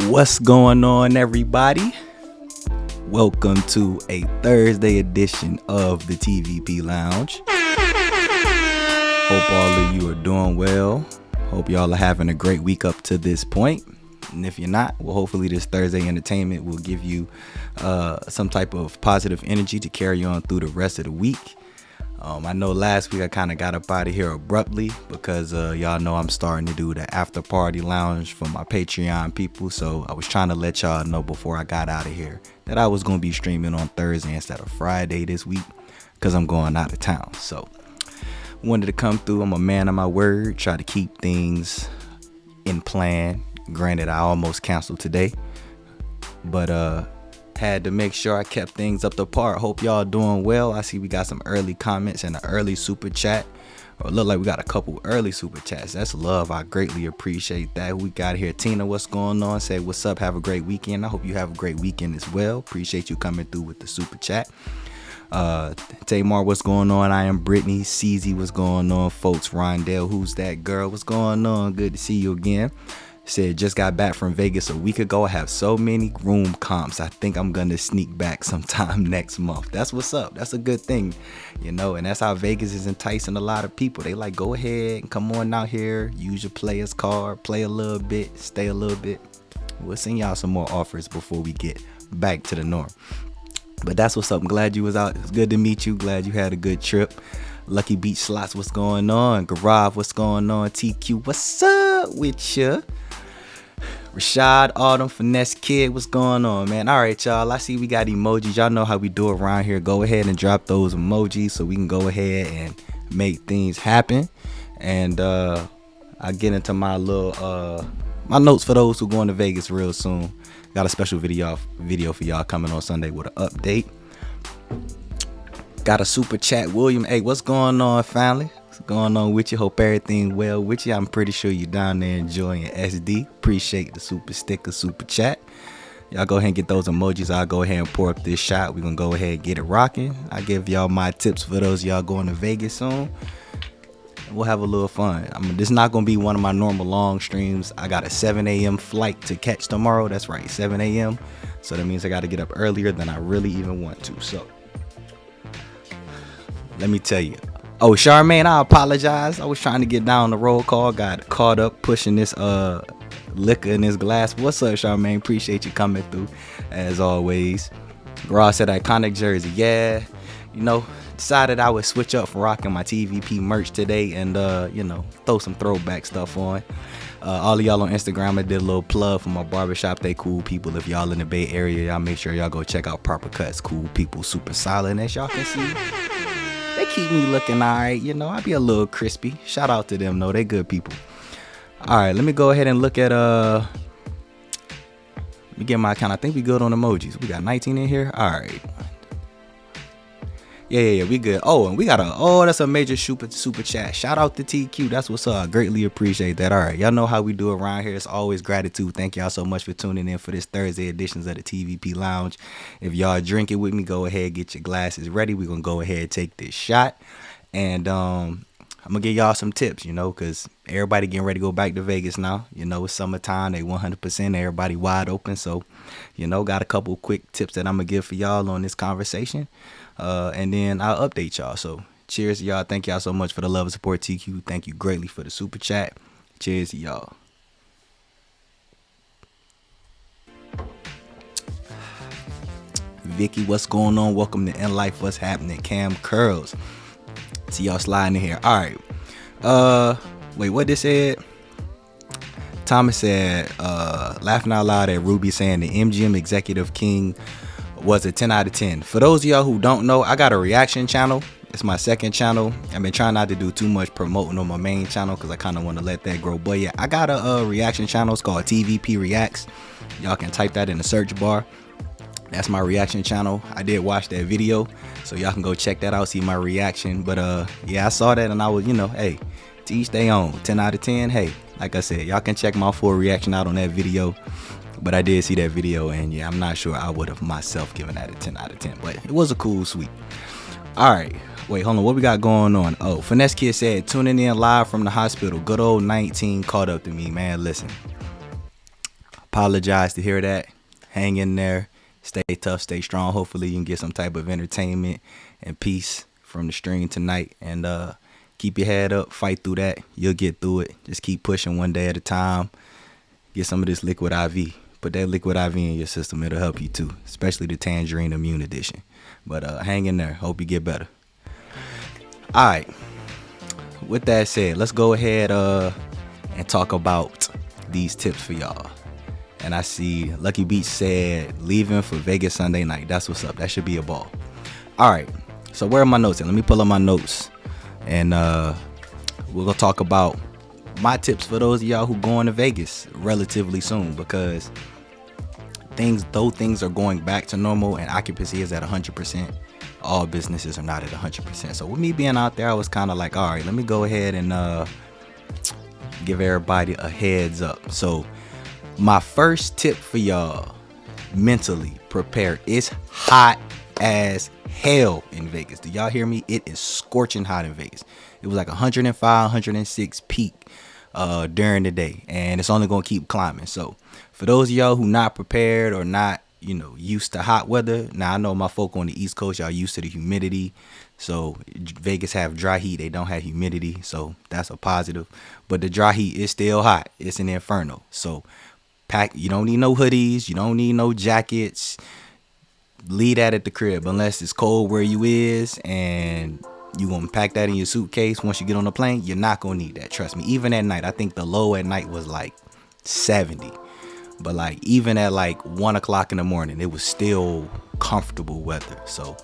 What's going on, everybody? Welcome to a Thursday edition of the TVP Lounge. Hope all of you are doing well. Hope y'all are having a great week up to this point. And if you're not, well, hopefully this Thursday entertainment will give you some type of positive energy to carry on through the rest of the week. I know last week I kind of got up out of here abruptly because y'all know I'm starting to do the after party lounge for my Patreon people. So I was trying to let y'all know before I got out of here that I was going to be streaming on Thursday instead of Friday this week because I'm going out of town. So wanted to come through. I'm a man of my word, try to keep things in plan. Granted, I almost canceled today, but had to make sure I kept things up to par. Hope y'all doing well. I see we got some early comments and an early super chat. Or look like we got a couple early super chats. That's love. I greatly appreciate that. We got here. Tina, what's going on? Say what's up. Have a great weekend. I hope you have a great weekend as well. Appreciate you coming through with the super chat. Tamar, what's going on? I am Brittany. CZ, what's going on? Folks, Rondell, who's that girl? What's going on? Good to see you again. Said just got back from Vegas a week ago. I have so many room comps. I think I'm gonna sneak back sometime next month. That's what's up. That's a good thing, you know. And that's how Vegas is enticing a lot of people. They like, go ahead and come on out here, use your player's card, play a little bit, stay a little bit. We'll send y'all some more offers before we get back to the norm. But that's what's up. I'm glad you was out. It's good to meet you. Glad you had a good trip. Lucky Beach Slots, what's going on? Garage, what's going on? TQ, what's up with ya? Rashad, Autumn, Finesse Kid, what's going on, man? All right, y'all. I see we got emojis. Y'all know how we do around here. Go ahead and drop those emojis so we can go ahead and make things happen. And I get into my little my notes for those who going to Vegas real soon. Got a special video for y'all coming on Sunday with an update. Got a super chat, William. Hey, what's going on, family? What's going on with you? Hope everything well with you. I'm pretty sure you're down there enjoying your SD. Appreciate the super sticker, super chat. Y'all go ahead and get those emojis. I'll go ahead and pour up this shot. We're going to go ahead and get it rocking. I'll give y'all my tips for those y'all going to Vegas soon. We'll have a little fun. This is not going to be one of my normal long streams. I got a 7 a.m. flight to catch tomorrow. That's right, 7 a.m. So that means I got to get up earlier than I really even want to. So let me tell you. Oh, Charmaine, I apologize. I was trying to get down the roll call. Got caught up pushing this liquor in this glass. What's up, Charmaine? Appreciate you coming through, as always. Ross said iconic jersey. Yeah, you know, decided I would switch up from rocking my TVP merch today and, you know, throw some throwback stuff on. All of y'all on Instagram, I did a little plug for my barbershop. They cool people. If y'all in the Bay Area, y'all make sure y'all go check out Proper Cuts. Cool people, super solid. And as y'all can see, they keep me looking all right, you know. I be a little crispy. Shout out to them, though. They good people. All right, let me go ahead and look at let me get my account. I think we good on emojis. We got 19 in here. All right. Yeah, we good. Oh, and we got that's a major super chat. Shout out to TQ. That's what's up. I greatly appreciate that. All right, y'all know how we do around here. It's always gratitude. Thank y'all so much for tuning in for this Thursday editions of the TVP Lounge. If y'all drinking with me, go ahead, get your glasses ready. We're gonna go ahead and take this shot. And I'm gonna give y'all some tips, you know, because everybody getting ready to go back to Vegas now. You know, it's summertime. They 100%. Everybody wide open. So, you know, got a couple quick tips that I'm gonna give for y'all on this conversation. And then I'll update y'all. So cheers to y'all. Thank y'all so much for the love and support, TQ. Thank you greatly for the super chat. Cheers to y'all. Vicky, what's going on? Welcome to In Life. What's happening? Cam Curls. See y'all sliding in here. All right. Wait, what this said? Thomas said, laughing out loud at Ruby saying the MGM Executive King was a 10 out of 10. For those of y'all who don't know, I got a reaction channel. It's my second channel. I've been trying not to do too much promoting on my main channel because I kind of want to let that grow. But yeah, I got a reaction channel. It's called TVP Reacts. Y'all can type that in the search bar. That's my reaction channel. I did watch that video, so y'all can go check that out, see my reaction. But yeah, I saw that and I was, you know, hey, to each their own. 10 out of 10. Hey, like I said, y'all can check my full reaction out on that video. But I did see that video, and yeah, I'm not sure I would have myself given that a 10 out of 10. But it was a cool sweep. All right. Wait, hold on. What we got going on? Oh, Finesse Kid said, tuning in live from the hospital. Good old 19 caught up to me, man. Listen. apologize to hear that. Hang in there. Stay tough, stay strong. Hopefully you can get some type of entertainment and peace from the stream tonight. And keep your head up. Fight through that. You'll get through it. Just keep pushing one day at a time. Get some of this liquid IV. Put that liquid IV in your system. It'll help you too, especially the Tangerine Immune Edition. But hang in there. Hope you get better. All right. With that said, let's go ahead and talk about these tips for y'all. And I see Lucky Beach said leaving for Vegas Sunday night. That's what's up. That should be a ball. All right. So where are my notes at? Let me pull up my notes. And we're going to talk about my tips for those of y'all who going to Vegas relatively soon. Because things are going back to normal and occupancy is at 100%. All businesses are not at 100%. So with me being out there, I was kind of like, all right, let me go ahead and give everybody a heads up. So my first tip for y'all, mentally prepare. It's hot as hell in Vegas. Do y'all hear me? It is scorching hot in Vegas. It was like 105, 106 peak during the day, and it's only going to keep climbing. So for those of y'all who not prepared or not, used to hot weather. Now I know my folk on the East Coast, y'all used to the humidity. So Vegas have dry heat. They don't have humidity. So that's a positive. But the dry heat is still hot. It's an inferno. So pack. You don't need no hoodies. You don't need no jackets. Leave that at the crib unless it's cold where you is and you gonna pack that in your suitcase. Once you get on the plane, you're not gonna need that. Trust me. Even at night, I think the low at night was like 70. But like even at like 1 o'clock in the morning, it was still comfortable weather. So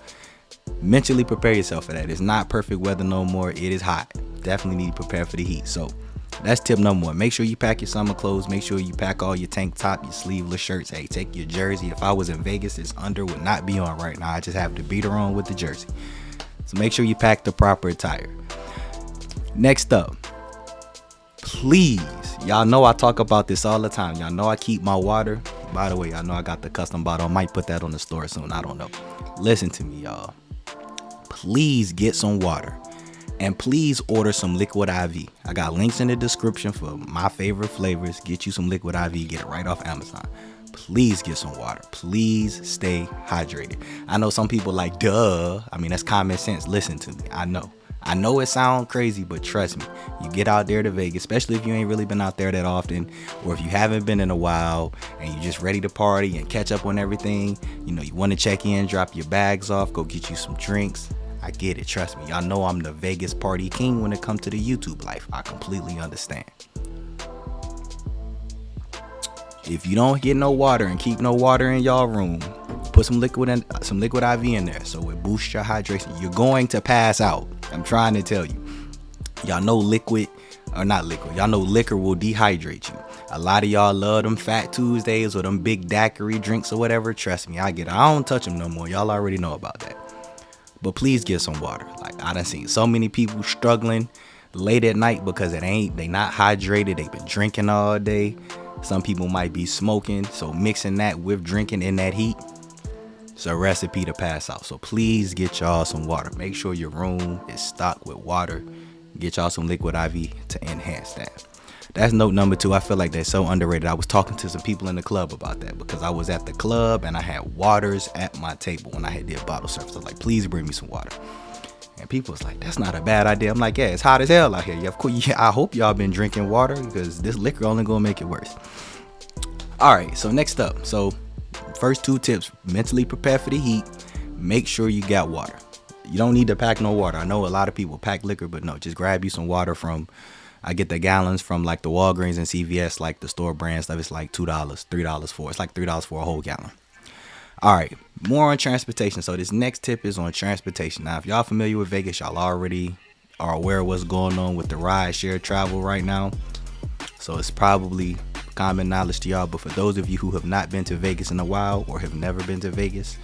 mentally prepare yourself for that. It's not perfect weather no more. It is hot. Definitely need to prepare for the heat. So that's tip number one. Make sure you pack your summer clothes. Make sure you pack all your tank top, your sleeveless shirts. Hey, take your jersey. If I was in Vegas, this under would not be on right now. I just have the beater on with the jersey. So make sure you pack the proper attire. Next up, please, y'all know I talk about this all the time. Y'all know I keep my water. By the way, y'all know I got the custom bottle. I might put that on the store soon. I don't know. Listen to me, y'all. Please get some water. And please order some liquid IV. I got links in the description for my favorite flavors. Get you some liquid IV. Get it right off Amazon. Please get some water. Please stay hydrated. I know some people like, duh. I mean, that's common sense. Listen to me. I know it sounds crazy, but trust me. You get out there to Vegas, especially if you ain't really been out there that often, or if you haven't been in a while and you're just ready to party and catch up on everything. You want to check in, drop your bags off, go get you some drinks. I get it. Trust me. Y'all know I'm the Vegas party king when it comes to the YouTube life. I completely understand. If you don't get no water and keep no water in y'all room, put some liquid IV in there so it boosts your hydration. You're going to pass out. I'm trying to tell you. Y'all know y'all know liquor will dehydrate you. A lot of y'all love them Fat Tuesdays or them big daiquiri drinks or whatever. Trust me, I get it. I don't touch them no more. Y'all already know about that. But please get some water. Like, I done seen so many people struggling late at night because they not hydrated. They've been drinking all day. Some people might be smoking. So mixing that with drinking in that heat, it's a recipe to pass out. So please get y'all some water. Make sure your room is stocked with water. Get y'all some liquid IV to enhance that. That's note number 2. I feel like that's so underrated. I was talking to some people in the club about that because I was at the club and I had waters at my table when I had did bottle service. I was like, please bring me some water. And people was like, that's not a bad idea. I'm like, yeah, it's hot as hell out here. Yeah, of course, I hope y'all been drinking water because this liquor only gonna make it worse. All right, so next up. So first 2 tips, mentally prepare for the heat. Make sure you got water. You don't need to pack no water. I know a lot of people pack liquor, but no, just grab you some water from, I get the gallons from like the Walgreens and CVS, like the store brand stuff. It's like $2, $3 for. It's like $3 for a whole gallon. All right, more on transportation. So this next tip is on transportation. Now, if y'all familiar with Vegas, y'all already are aware of what's going on with the ride share travel right now. So it's probably common knowledge to y'all. But for those of you who have not been to Vegas in a while or have never been to Vegas,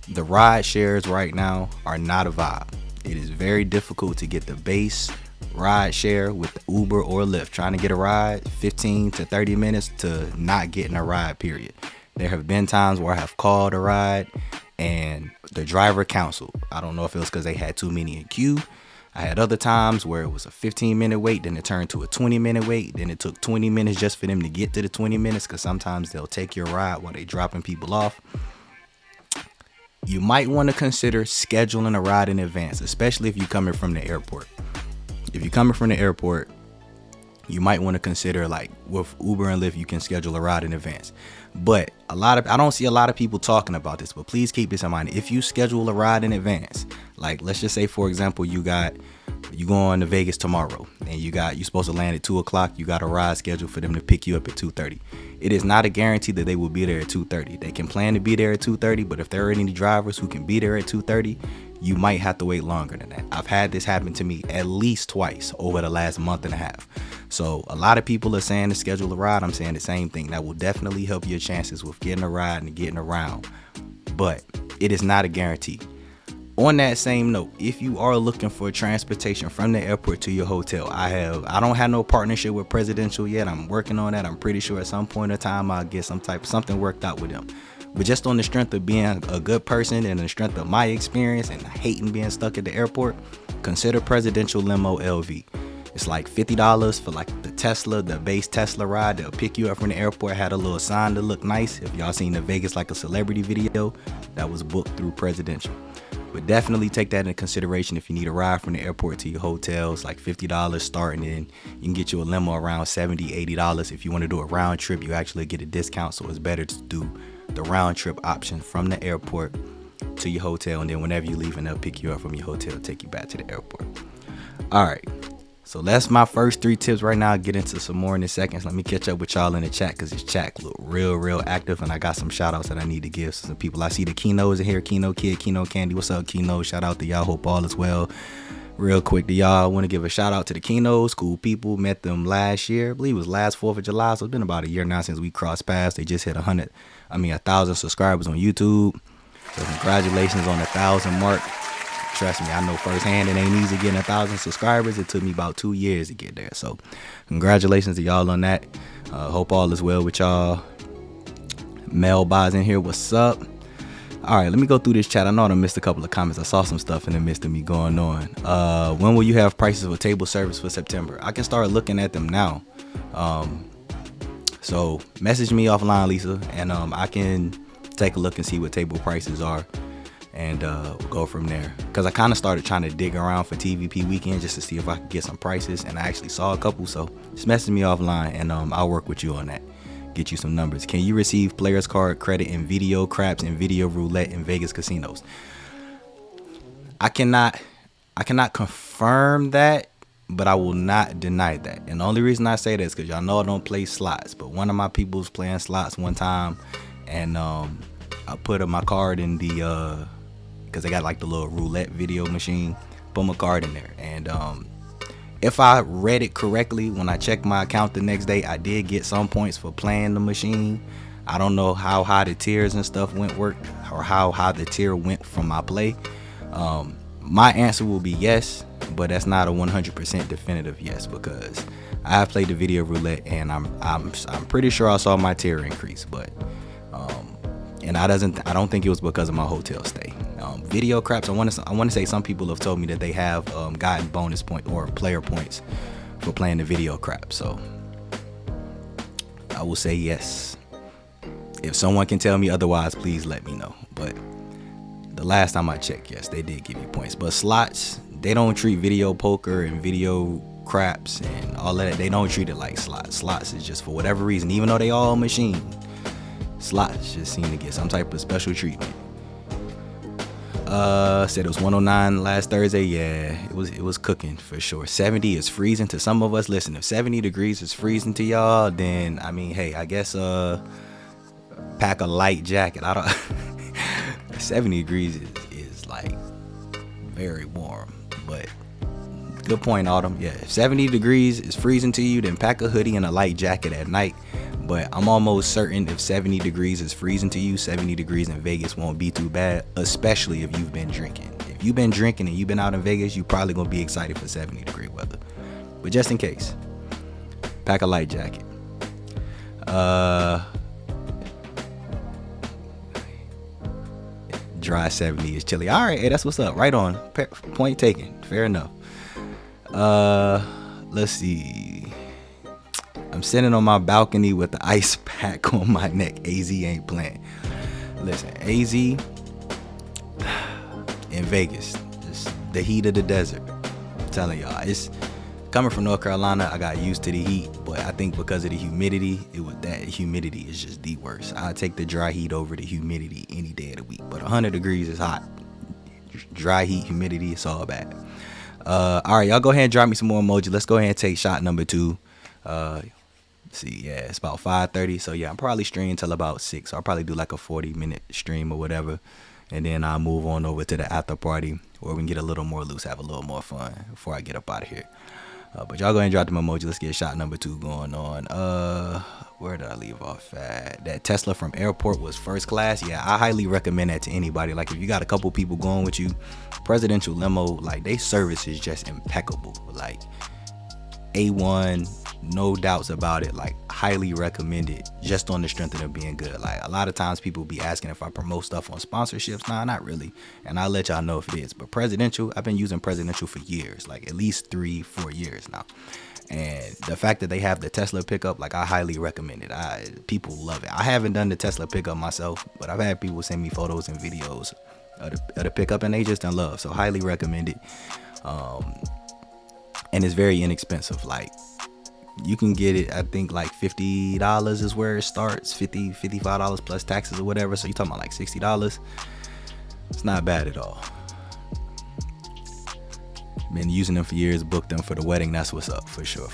the ride shares right now are not a vibe. It is very difficult to get the base ride share with Uber or Lyft. Trying to get a ride 15 to 30 minutes to not getting a ride, period. There have been times where I have called a ride and the driver canceled. I don't know if it was because they had too many in queue. I had other times where it was a 15-minute wait, then it turned to a 20-minute wait, then it took 20 minutes just for them to get to the 20 minutes, because sometimes they'll take your ride while they're dropping people off. You might want to consider scheduling a ride in advance, especially if you're coming from the airport. If you're coming from the airport, you might want to consider, like with Uber and Lyft, you can schedule a ride in advance. But I don't see a lot of people talking about this, but please keep this in mind. If you schedule a ride in advance, like let's just say, for example, you going to Vegas tomorrow and you supposed to land at 2:00. You got a ride scheduled for them to pick you up at 2:30. It is not a guarantee that they will be there at 2:30. They can plan to be there at 2:30, but if there are any drivers who can be there at 2:30, you might have to wait longer than that. I've had this happen to me at least twice over the last month and a half. So a lot of people are saying to schedule a ride. I'm saying the same thing. That will definitely help your chances with getting a ride and getting around. But it is not a guarantee. On that same note, if you are looking for transportation from the airport to your hotel, I don't have no partnership with Presidential yet. I'm working on that. I'm pretty sure at some point in time I'll get something worked out with them. But just on the strength of being a good person and the strength of my experience and hating being stuck at the airport, consider Presidential Limo LV. It's like $50 for like the base Tesla ride. They'll pick you up from the airport, had a little sign to look nice. If y'all seen the Vegas Like a Celebrity video, that was booked through Presidential. But definitely take that into consideration if you need a ride from the airport to your hotel. It's like $50 starting in. You can get you a limo around $70, $80. If you want to do a round trip, you actually get a discount. So it's better to do the round trip option from the airport to your hotel. And then whenever you leave, and they'll pick you up from your hotel, take you back to the airport. All right. So that's my first 3 tips right now. I'll get into some more in a second. Let me catch up with y'all in the chat, because this chat look real active, and I got some shout outs that I need to give to some people. I see the Kino's in here. Kino Kid, Kino Candy. What's up, Kino? Shout out to y'all. Hope all is well. Real quick to y'all, I want to give a shout out to the Kinos. Cool people. Met them last year. I believe it was last 4th of July. So it's been about a year now since we crossed paths. They just hit 1,000 subscribers on YouTube. So congratulations on the 1,000 mark. Trust me, I know firsthand it ain't easy getting 1,000 subscribers. It took me about 2 years to get there. So congratulations to y'all on that. Hope all is well with y'all. Melbaz in here, what's up? All right, let me go through this chat. I know I missed a couple of comments. I saw some stuff in the midst of me going on. When will you have prices for table service for September? I can start looking at them now. So message me offline, Lisa, and I can take a look and see what table prices are. And we'll go from there, because I kind of started trying to dig around for TVP weekend just to see if I could get some prices, and I actually saw a couple. So just message me offline, and I'll work with you on that, get you some numbers. Can you receive players card credit in video craps and video roulette in Vegas casinos? I cannot confirm that, but I will not deny that. And the only reason I say that is because y'all know I don't play slots, but one of my people was playing slots one time, and I put my card in the because they got like the little roulette video machine, put my card in there, and if I read it correctly, when I checked my account the next day, I did get some points for playing the machine. I don't know how high the tiers and stuff worked, or how high the tier went from my play. My answer will be yes, but that's not a 100% definitive yes, because I have played the video roulette, and I'm pretty sure I saw my tier increase, but and I don't think it was because of my hotel stay. Video craps, I want to say some people have told me that they have gotten bonus point or player points for playing the video crap. So I will say yes. If someone can tell me otherwise, please let me know. But the last time I checked, yes, they did give you points. But slots, they don't treat video poker and video craps and all of that. They don't treat it like slots. Slots is just, for whatever reason, even though they all machine, slots just seem to get some type of special treatment. Said it was 109 last Thursday. Yeah, it was cooking for sure. 70 is freezing to some of us. Listen, if 70 degrees is freezing to y'all, then I mean, hey, I guess pack a light jacket. 70 degrees is like very warm, but good point, Autumn. Yeah, if 70 degrees is freezing to you, then pack a hoodie and a light jacket at night. But I'm almost certain if 70 degrees is freezing to you, 70 degrees in Vegas won't be too bad, especially if you've been drinking. If you've been drinking and you've been out in Vegas, you're probably going to be excited for 70 degree weather. But just in case, pack a light jacket. Dry 70 is chilly. All right, hey, that's what's up. Right on. Point taken. Fair enough. Let's see. I'm sitting on my balcony with the ice pack on my neck. AZ ain't playing. Listen, AZ in Vegas, it's the heat of the desert. I'm telling y'all, it's coming from North Carolina. I got used to the heat, but I think because of the humidity, that humidity is just the worst. I take the dry heat over the humidity any day of the week. But 100 degrees is hot. Dry heat, humidity, it's all bad. All right, y'all go ahead and drop me some more emoji. Let's go ahead and take shot number 2. See, yeah, it's about 5:30. So yeah, I'm probably streaming till about 6. So I'll probably do like a 40-minute stream or whatever, and then I'll move on over to the after party where we can get a little more loose, have a little more fun before I get up out of here. But y'all go ahead and drop them emoji. Let's get shot number 2 going on. Where did I leave off at? That Tesla from airport was first class. Yeah, I highly recommend that to anybody. Like, if you got a couple people going with you, presidential limo, like, they service is just impeccable. Like, A1, no doubts about it. Like, highly recommend it just on the strength of them being good. Like, a lot of times people be asking if I promote stuff on sponsorships. Nah, not really. And I'll let y'all know if it is. But presidential, I've been using presidential for years, like at least 3-4 years now. And the fact that they have the Tesla pickup, like, I highly recommend it. People love it. I haven't done the Tesla pickup myself, but I've had people send me photos and videos of the pickup, and they just in love. So highly recommend it. And it's very inexpensive. Like, you can get it, I think like $50 is where it starts. $55 plus taxes or whatever. So you're talking about like $60. It's not bad at all. Been using them for years, booked them for the wedding. That's what's up, for sure.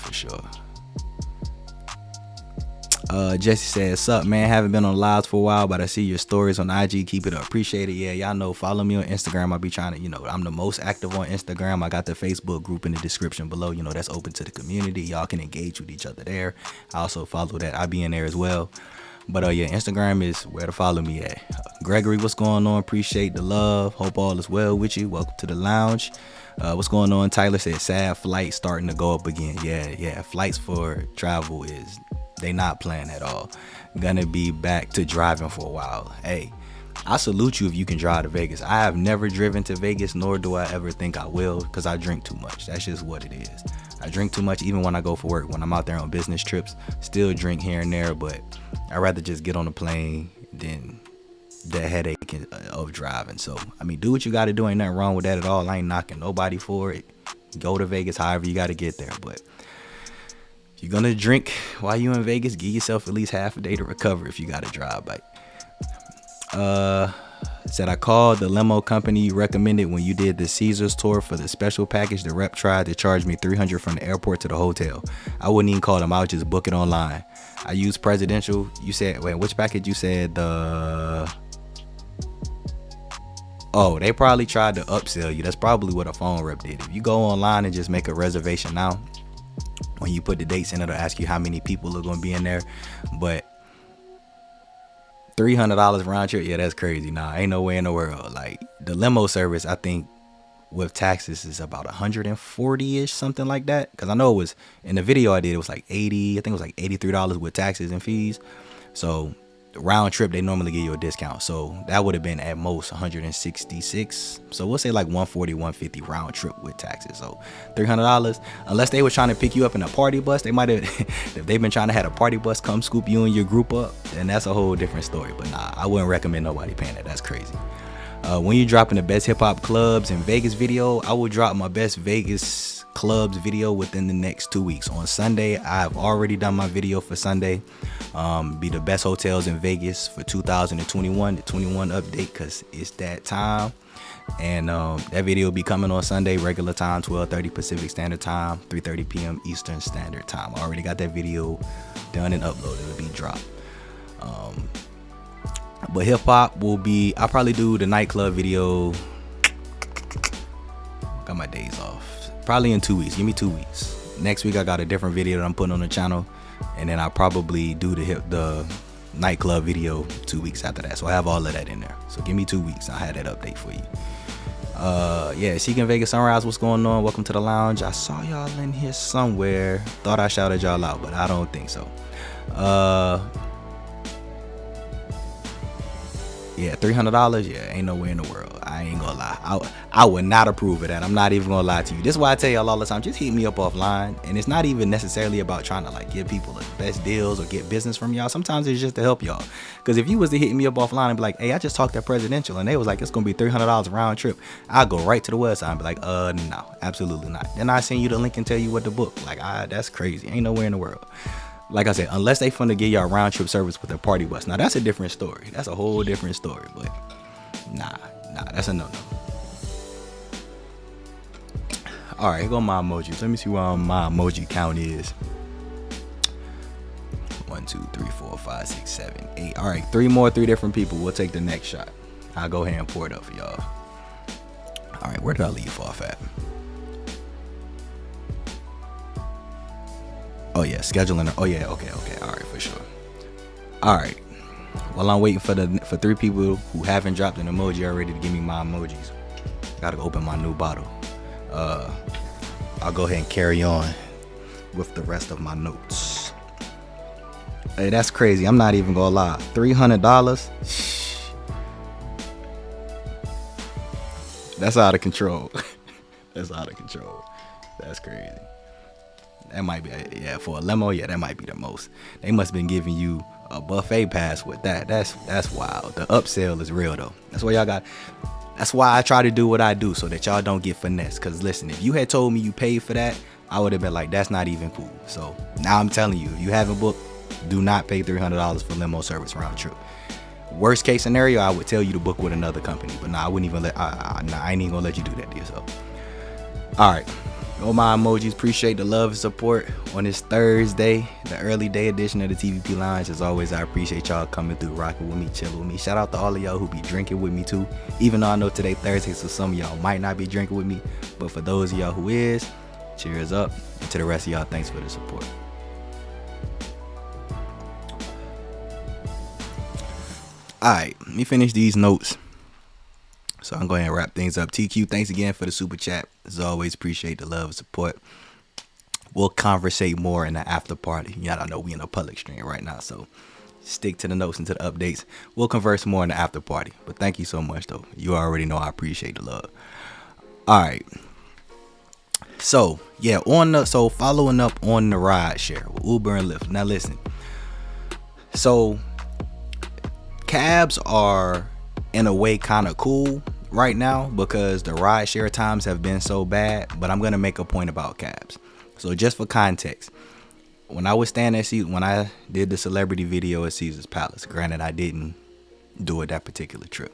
Jesse says, sup, man, haven't been on lives for a while, but I see your stories on IG. Keep it up, appreciate it. Yeah, y'all know, follow me on Instagram. I'll be trying to, I'm the most active on Instagram. I got the Facebook group in the description below, that's open to the community. Y'all can engage with each other there. I also follow that. I'll be in there as well. But yeah, Instagram is where to follow me at. Gregory, what's going on? Appreciate the love. Hope all is well with you. Welcome to the lounge. What's going on? Tyler said, sad flight starting to go up again. Yeah. Flights for travel they not playing at all. Gonna be back to driving for a while. Hey, I salute you if you can drive to Vegas. I have never driven to Vegas, nor do I ever think I will, because I drink too much. That's just what it is. I drink too much even when I go for work. When I'm out there on business trips, still drink here and there, but I'd rather just get on a plane than the headache of driving. So, do what you got to do. Ain't nothing wrong with that at all. I ain't knocking nobody for it. Go to Vegas however you got to get there, but you're gonna drink while you in Vegas, give yourself at least half a day to recover if you gotta drive bike. Said, I called the limo company you recommended when you did the Caesars tour for the special package. The rep tried to charge me $300 from the airport to the hotel. I wouldn't even call them. I would just book it online. I used presidential. You said, wait, which package you said? They probably tried to upsell you. That's probably what a phone rep did. If you go online and just make a reservation now, when you put the dates in, it'll ask you how many people are going to be in there. But $300 round trip, yeah, that's crazy. Nah, ain't no way in the world. Like, the limo service, I think with taxes is about 140-ish, something like that. Because I know it was, in the video I did, it was like 80, I think it was like $83 with taxes and fees. So round trip, they normally give you a discount. So that would have been at most 166. So we'll say like 140, 150 round trip with taxes. So $300, unless they were trying to pick you up in a party bus, they might have, if they've been trying to have a party bus come scoop you and your group up, then that's a whole different story. But nah, I wouldn't recommend nobody paying that. That's crazy. When you're dropping the best hip hop clubs in Vegas video, I will drop my best Vegas clubs video within the next 2 weeks. On Sunday, I've already done my video for Sunday. Be the best hotels in Vegas for 2021, the 21 update, because it's that time. And that video will be coming on Sunday, regular time, 12:30 Pacific Standard Time, 3:30 p.m. Eastern Standard Time. I already got that video done and uploaded. It'll be dropped. But hip hop will be, I'll probably do the nightclub video. Got my days off. Probably in 2 weeks. Give me 2 weeks. Next week I got a different video that I'm putting on the channel, and then I'll probably do the nightclub video 2 weeks after that. So I have all of that in there. So give me 2 weeks. I'll have that update for you. Yeah, Seeking Vegas Sunrise, what's going on? Welcome to the lounge. I saw y'all in here somewhere. Thought I shouted y'all out, but I don't think so. Yeah, $300. Yeah, ain't no way in the world. I ain't gonna lie. I would not approve of that. I'm not even gonna lie to you. This is why I tell y'all all the time, just hit me up offline. And it's not even necessarily about trying to like give people the best deals or get business from y'all. Sometimes it's just to help y'all. Because if you was to hit me up offline and be like, hey, I just talked to Presidential and they was like, it's gonna be $300 round trip, I'll go right to the website and be like, no, absolutely not. Then I send you the link and tell you what to book. Like, that's crazy. Ain't nowhere in the world. Like I said, unless they finna give y'all round trip service with a party bus. Now that's a different story. That's a whole different story. But nah, that's a no. All right, here go my emojis. Let me see what my emoji count is. 1, 2, 3, 4, 5, 6, 7, 8. All right, 3 different people. We'll take the next shot. I'll go ahead and pour it up for y'all. All right, where did I leave off at? Oh yeah, scheduling. Oh yeah, okay. All right, for sure. All right. While I'm waiting for 3 people who haven't dropped an emoji already to give me my emojis, gotta go open my new bottle. I'll go ahead and carry on with the rest of my notes. Hey, that's crazy. I'm not even gonna lie. $300. That's out of control. That's out of control. That's crazy. That might be, yeah, for a limo, yeah, that might be the most. They must have been giving you a buffet pass with that. That's wild. The upsell is real though. That's why I try to do what I do, so that y'all don't get finessed. Cause listen, if you had told me you paid for that, I would have been like, that's not even cool. So now I'm telling you, if you haven't booked, do not pay $300 for limo service round trip. Worst case scenario, I would tell you to book with another company, but I wouldn't even I ain't even gonna let you do that to yourself. All right. All my emojis, appreciate the love and support on this Thursday, the early day edition of the TVP Lounge. As always, I appreciate y'all coming through, rocking with me, chilling with me. Shout out to all of y'all who be drinking with me too. Even though I know today Thursday, so some of y'all might not be drinking with me, but for those of y'all who is, cheers up. And to the rest of y'all, thanks for the support. All right, let me finish these notes. So I'm going to wrap things up. TQ, thanks again for the super chat. As always, appreciate the love and support. We'll conversate more in the after party. Y'all know we in a public stream right now, so stick to the notes and to the updates. We'll converse more in the after party. But thank you so much, though. You already know I appreciate the love. All right. So yeah, following up on the ride share with Uber and Lyft. Now listen. So cabs are in a way kind of cool right now because the ride share times have been so bad, but I'm gonna make a point about cabs. So just for context, when I was standing at when I did the celebrity video at Caesar's Palace, granted I didn't do it that particular trip.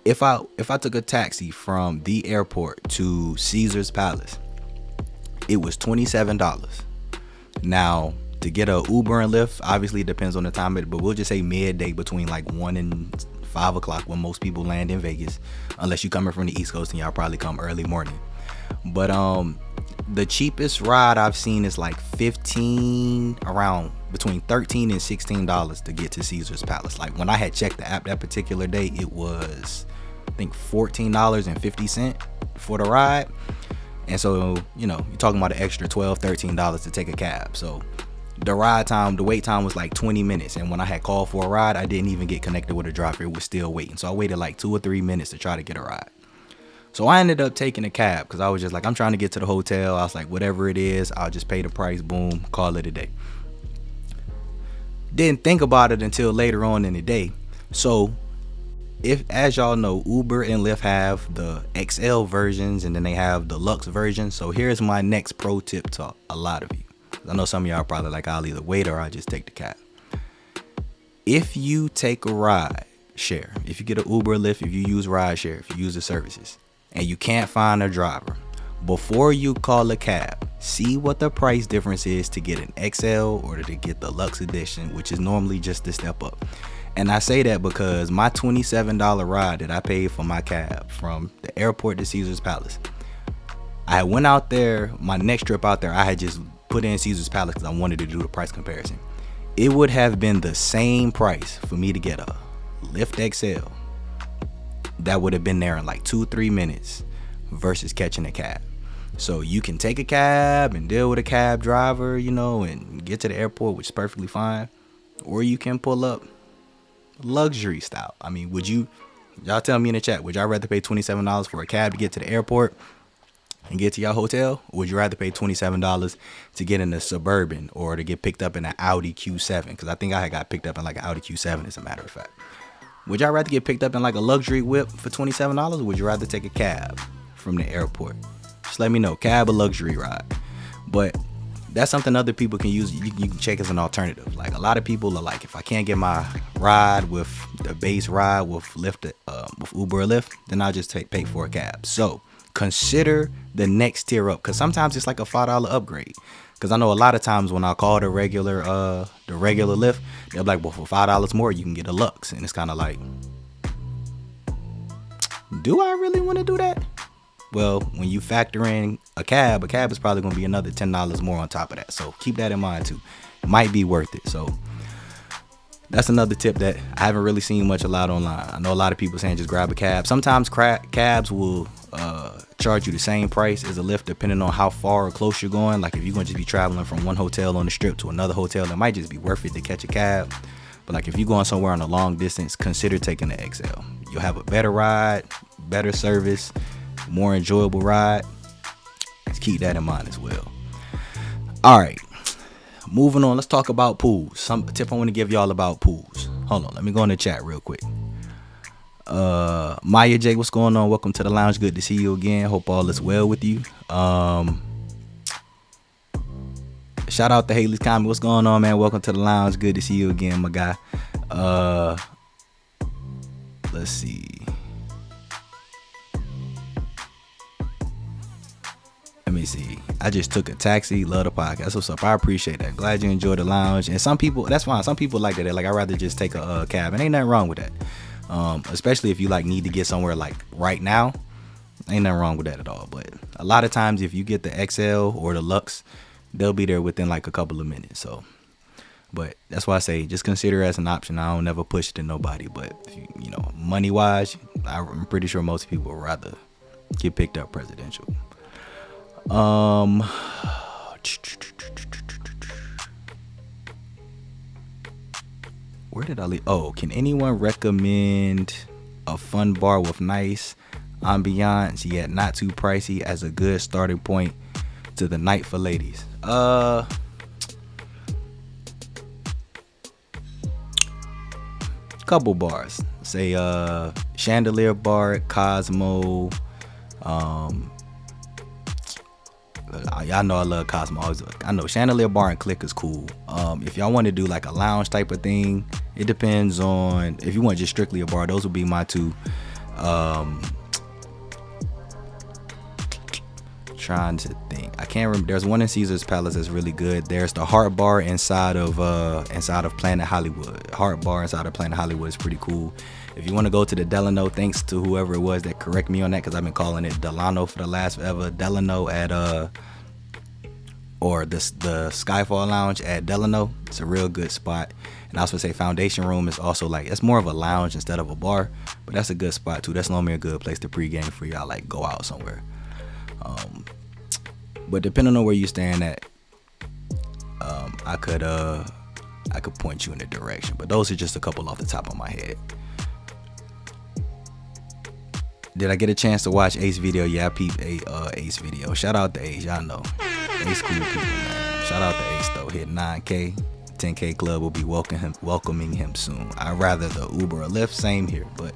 If I took a taxi from the airport to Caesar's Palace, it was $27. Now to get a Uber and Lyft, obviously it depends on the time, but we'll just say midday between like 1 and 5 o'clock when most people land in Vegas, unless you're coming from the East Coast and y'all probably come early morning. But the cheapest ride I've seen is like between $13 and $16 to get to Caesar's Palace. Like when I had checked the app that particular day, it was I think $14.50 for the ride. And so, you know, you're talking about an extra $12, $13 to take a cab. So the wait time was like 20 minutes. And when I had called for a ride, I didn't even get connected with a driver. It was still waiting. So I waited like 2 or 3 minutes to try to get a ride. So I ended up taking a cab because I was just like, I'm trying to get to the hotel. I was like, whatever it is, I'll just pay the price. Boom, call it a day. Didn't think about it until later on in the day. So as y'all know, Uber and Lyft have the XL versions and then they have the Luxe version. So here's my next pro tip to a lot of you. I know some of y'all are probably like, I'll either wait or I'll just take the cab. If you take a ride share, if you get an Uber or Lyft, if you use ride share, if you use the services and you can't find a driver, before you call a cab, see what the price difference is to get an XL or to get the Luxe edition, which is normally just a step up. And I say that because my $27 ride that I paid for my cab from the airport to Caesar's Palace, I went out there, my next trip out there, I had just put in Caesar's Palace because I wanted to do the price comparison. It would have been the same price for me to get a Lyft XL that would have been there in like 2-3 minutes versus catching a cab. So you can take a cab and deal with a cab driver, you know, and get to the airport, which is perfectly fine. Or you can pull up luxury style. I mean, would you Y'all tell me in the chat, would y'all rather pay $27 for a cab to get to the airport and get to your hotel, or would you rather pay $27 to get in a Suburban or to get picked up in an Audi Q7? Because I think I had got picked up in like an Audi Q7, as a matter of fact. Would y'all rather get picked up in like a luxury whip for $27, or would you rather take a cab from the airport? Just let me know, cab or luxury ride. But that's something other people can use. You can check as an alternative. Like, a lot of people are like, if I can't get my ride with the base ride with Lyft, with Uber or Lyft, then I'll just pay for a cab. So consider the next tier up, because sometimes it's like a $5 upgrade. Because I know a lot of times when I call the regular Lyft, they're like, well, for $5 more you can get a Lux, and it's kind of like, do I really want to do that? Well, when you factor in a cab is probably going to be another $10 more on top of that. So keep that in mind too. It might be worth it. So that's another tip that I haven't really seen a lot online. I know a lot of people saying just grab a cab. Sometimes cabs will charge you the same price as a Lyft depending on how far or close you're going. Like, if you're going to be traveling from one hotel on the strip to another hotel, it might just be worth it to catch a cab. But like, if you're going somewhere on a long distance, consider taking the XL. You'll have a better ride, better service, more enjoyable ride. Let's keep that in mind as well. All right, moving on. Let's talk about pools. Some tip I want to give y'all about pools. Hold on, let me go in the chat real quick. Maya J, what's going on? Welcome to the lounge. Good to see you again. Hope all is well with you. Shout out to Haley's comment. What's going on, man? Welcome to the lounge. Good to see you again, my guy. Let's see. Let me see. I just took a taxi. Love the podcast. That's what's up. I appreciate that. Glad you enjoyed the lounge. And some people, that's fine. Some people like that. Like, I'd rather just take a cab, and ain't nothing wrong with that. Especially if you like need to get somewhere like right now. Ain't nothing wrong with that at all. But a lot of times, if you get the XL or the Lux, they'll be there within like a couple of minutes. So, but that's why I say just consider it as an option. I don't never push it to nobody. But if you know, money wise, I'm pretty sure most people would rather get picked up presidential. Where did I leave? Oh, can anyone recommend a fun bar with nice ambiance yet not too pricey as a good starting point to the night for ladies? Couple bars. Say Chandelier Bar at Cosmo. Y'all know I love Cosmo. I know Chandelier Bar and Click is cool. If y'all want to do like a lounge type of thing, it depends on if you want just strictly a bar. Those would be my two. Trying to think. I can't remember. There's one in Caesar's Palace that's really good. There's the Heart Bar inside of Planet Hollywood. Heart Bar inside of Planet Hollywood is pretty cool. If you want to go to the Delano, thanks to whoever it was that correct me on that, because I've been calling it Delano for the last forever. Delano at or the Skyfall Lounge at Delano. It's a real good spot. And I was gonna say Foundation Room is also like, it's more of a lounge instead of a bar, but that's a good spot too. That's normally a good place to pregame for y'all like go out somewhere. But depending on where you stand at, I could point you in a direction. But those are just a couple off the top of my head. Did I get a chance to watch Ace video? Yeah, I peeped Ace video. Shout out to Ace, y'all know. Ace cool people, man. Shout out to Ace though. Hit 9K, 10K club will be welcoming him soon. I'd rather the Uber or Lyft, same here. But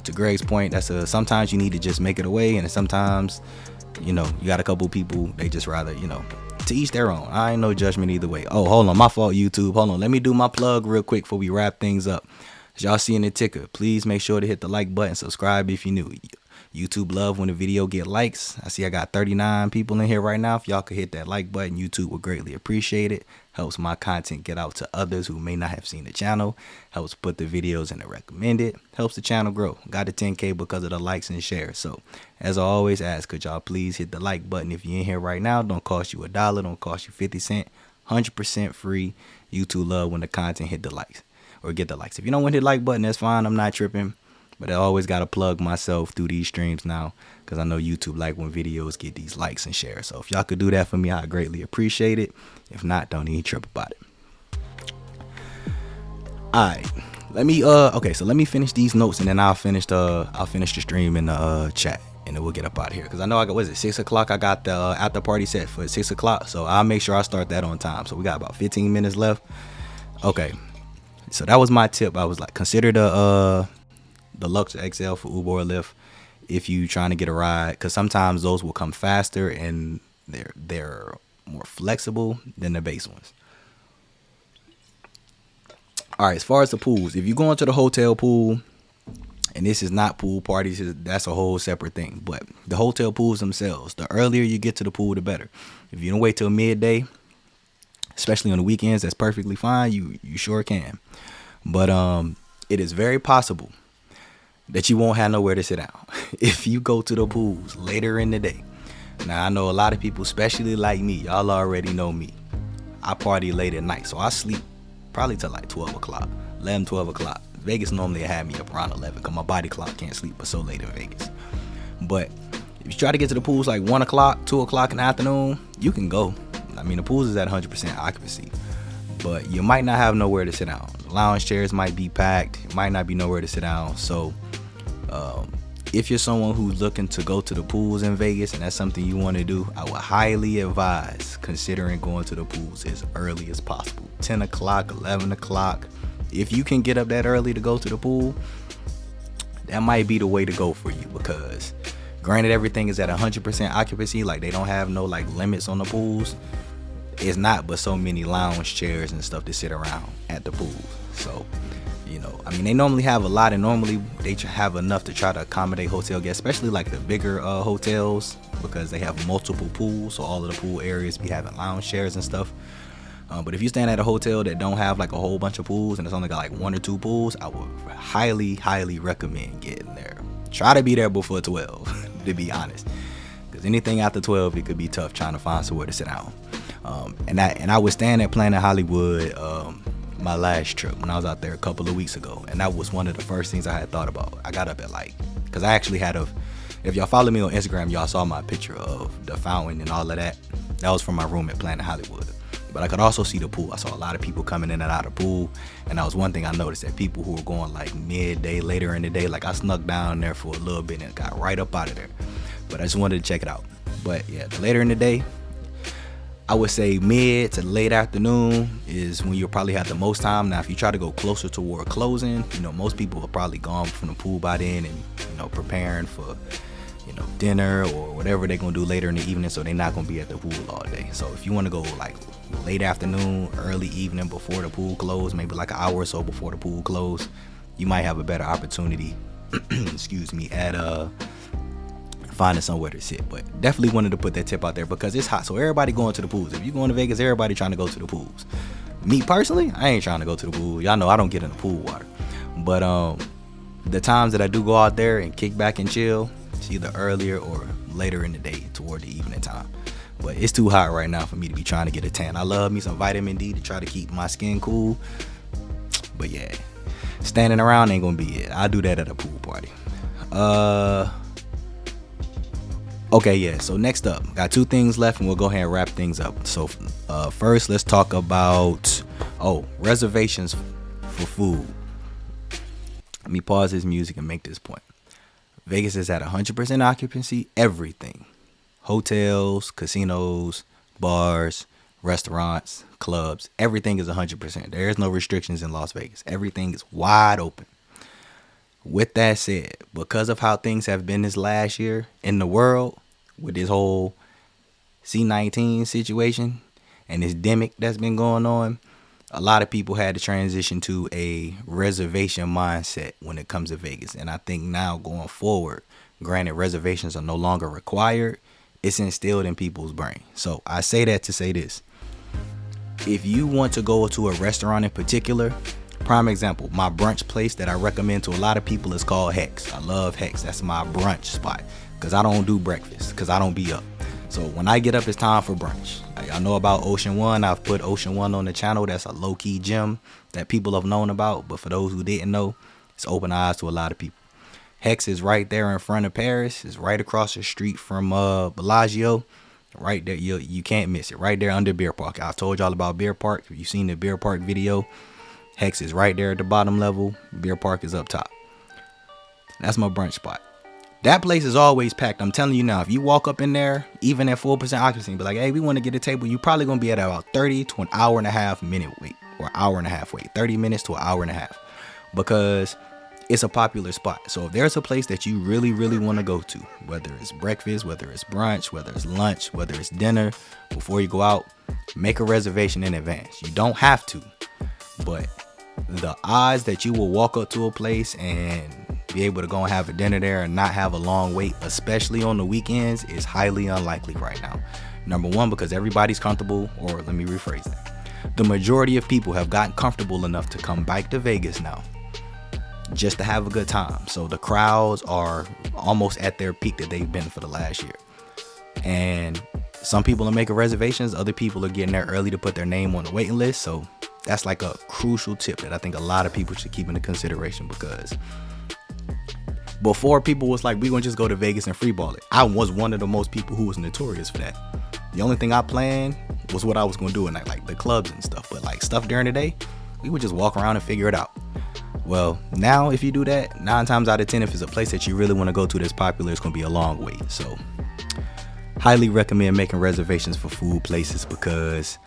to Greg's point, sometimes you need to just make it away, and sometimes, you know, you got a couple people, they just rather, you know, to each their own. I ain't no judgment either way. Oh, hold on, my fault, YouTube. Hold on, let me do my plug real quick before we wrap things up. As y'all see in the ticker, please make sure to hit the like button, subscribe if you're new. YouTube love when the video get likes. I see I got 39 people in here right now. If y'all could hit that like button, YouTube would greatly appreciate it. Helps my content get out to others who may not have seen the channel. Helps put the videos in the recommended. Helps the channel grow. Got to 10K because of the likes and shares. So as I always ask, could y'all please hit the like button if you're in here right now. Don't cost you $1. Don't cost you 50 cents. 100% free. YouTube love when the content hit the likes. Or get the likes. If you don't want to hit the like button, that's fine. I'm not tripping. But I always got to plug myself through these streams now, because I know YouTube like when videos get these likes and shares. So if y'all could do that for me, I greatly appreciate it. If not, don't even trip about it. All right. Let me okay, so let me finish these notes and then I'll finish the stream in the chat, and then we'll get up out of here. Cause I know I got, what is it, 6 o'clock? I got the after party set for 6 o'clock, so I'll make sure I start that on time. So we got about 15 minutes left. Okay, so that was my tip. I was like, consider the Lux XL for Uber or Lyft if you trying to get a ride, cause sometimes those will come faster and they're more flexible than the base ones. All right, as far as the pools, if you go into the hotel pool, and this is not pool parties, that's a whole separate thing. But the hotel pools themselves, the earlier you get to the pool, the better. If you don't wait till midday, especially on the weekends, that's perfectly fine. You sure can. But it is very possible that you won't have nowhere to sit down if you go to the pools later in the day. Now, I know a lot of people, especially like me, y'all already know me. I party late at night, so I sleep probably till like 12 o'clock, 11, 12 o'clock. Vegas normally had me up around 11 because my body clock can't sleep but so late in Vegas. But if you try to get to the pools like 1 o'clock, 2 o'clock in the afternoon, you can go. I mean, the pools is at 100% occupancy, but you might not have nowhere to sit down. Lounge chairs might be packed. It might not be nowhere to sit down. So if you're someone who's looking to go to the pools in Vegas and that's something you want to do, I would highly advise considering going to the pools as early as possible. 10 o'clock, 11 o'clock. If you can get up that early to go to the pool, that might be the way to go for you, because granted, everything is at 100% occupancy. Like, they don't have no like limits on the pools. It's not but so many lounge chairs and stuff to sit around at the pool. So, you know, I mean, they normally have a lot, and normally they have enough to try to accommodate hotel guests, especially like the bigger hotels, because they have multiple pools. So all of the pool areas be having lounge chairs and stuff. But if you stand at a hotel that don't have like a whole bunch of pools and it's only got like 1 or 2 pools, I would highly recommend getting there. Try to be there before 12, to be honest, because anything after 12, it could be tough trying to find somewhere to sit down. And I was staying at Planet Hollywood my last trip when I was out there a couple of weeks ago, and that was one of the first things I had thought about. I got up at like, because I actually had if y'all follow me on Instagram, y'all saw my picture of the fountain and all of that. That was from my room at Planet Hollywood. But I could also see the pool. I saw a lot of people coming in and out of the pool, and that was one thing I noticed, that people who were going like midday, later in the day, like I snuck down there for a little bit and got right up out of there. But I just wanted to check it out. But yeah, later in the day, I would say mid to late afternoon is when you'll probably have the most time. Now, if you try to go closer toward closing, you know, most people are probably gone from the pool by then and, you know, preparing for, you know, dinner or whatever they're gonna do later in the evening, so they're not gonna be at the pool all day. So if you want to go like late afternoon, early evening before the pool close, maybe like an hour or so before the pool close, you might have a better opportunity excuse me, at finding somewhere to sit. But definitely wanted to put that tip out there because it's hot, so everybody going to the pools. If you going to Vegas, everybody trying to go to the pools. Me personally, I ain't trying to go to the pool. Y'all know I don't get in the pool water. But the times that I do go out there and kick back and chill, it's either earlier or later in the day toward the evening time. But it's too hot right now for me to be trying to get a tan. I love me some vitamin D to try to keep my skin cool. But yeah, standing around ain't gonna be it. I'll do that at a pool party. Okay, yeah, so next up, got 2 things left and we'll go ahead and wrap things up. So first, let's talk about reservations for food. Let me pause this music and make this point. Vegas is at 100% occupancy, everything. Hotels, casinos, bars, restaurants, clubs, everything is 100%. There is no restrictions in Las Vegas. Everything is wide open. With that said, because of how things have been this last year in the world, with this whole C-19 situation and this demic that's been going on, a lot of people had to transition to a reservation mindset when it comes to Vegas. And I think now going forward, granted reservations are no longer required, it's instilled in people's brain. So I say that to say this. If you want to go to a restaurant in particular, prime example, my brunch place that I recommend to a lot of people is called Hex. I love Hex. That's my brunch spot because I don't do breakfast because I don't be up. So when I get up, it's time for brunch. Y'all know about Ocean One. I've put Ocean One on the channel. That's a low-key gym that people have known about. But for those who didn't know, it's opened eyes to a lot of people. Hex is right there in front of Paris. It's right across the street from Bellagio. Right there. You can't miss it. Right there under Beer Park. I've told y'all about Beer Park. If you've seen the Beer Park video, Hex is right there at the bottom level. Beer Park is up top. That's my brunch spot. That place is always packed. I'm telling you now, if you walk up in there, even at 4% occupancy, and be like, hey, we want to get a table, you're probably going to be at about 30 to an hour and a half minute wait, or hour and a half wait, 30 minutes to an hour and a half, because it's a popular spot. So if there's a place that you really, really want to go to, whether it's breakfast, whether it's brunch, whether it's lunch, whether it's dinner, before you go out, make a reservation in advance. You don't have to, but the odds that you will walk up to a place and be able to go and have a dinner there and not have a long wait, especially on the weekends, is highly unlikely right now. Number one, because everybody's comfortable, or let me rephrase that. The majority of people have gotten comfortable enough to come back to Vegas now just to have a good time. So the crowds are almost at their peak that they've been for the last year. And some people are making reservations. Other people are getting there early to put their name on the waiting list. So that's like a crucial tip that I think a lot of people should keep into consideration, because before, people was like, we gonna just go to Vegas and freeball it. I was one of the most people who was notorious for that. The only thing I planned was what I was gonna do at night, like the clubs and stuff. But like stuff during the day, we would just walk around and figure it out. Well, now if you do that, 9 times out of 10, if it's a place that you really want to go to that's popular, it's gonna be a long wait. So highly recommend making reservations for food places, because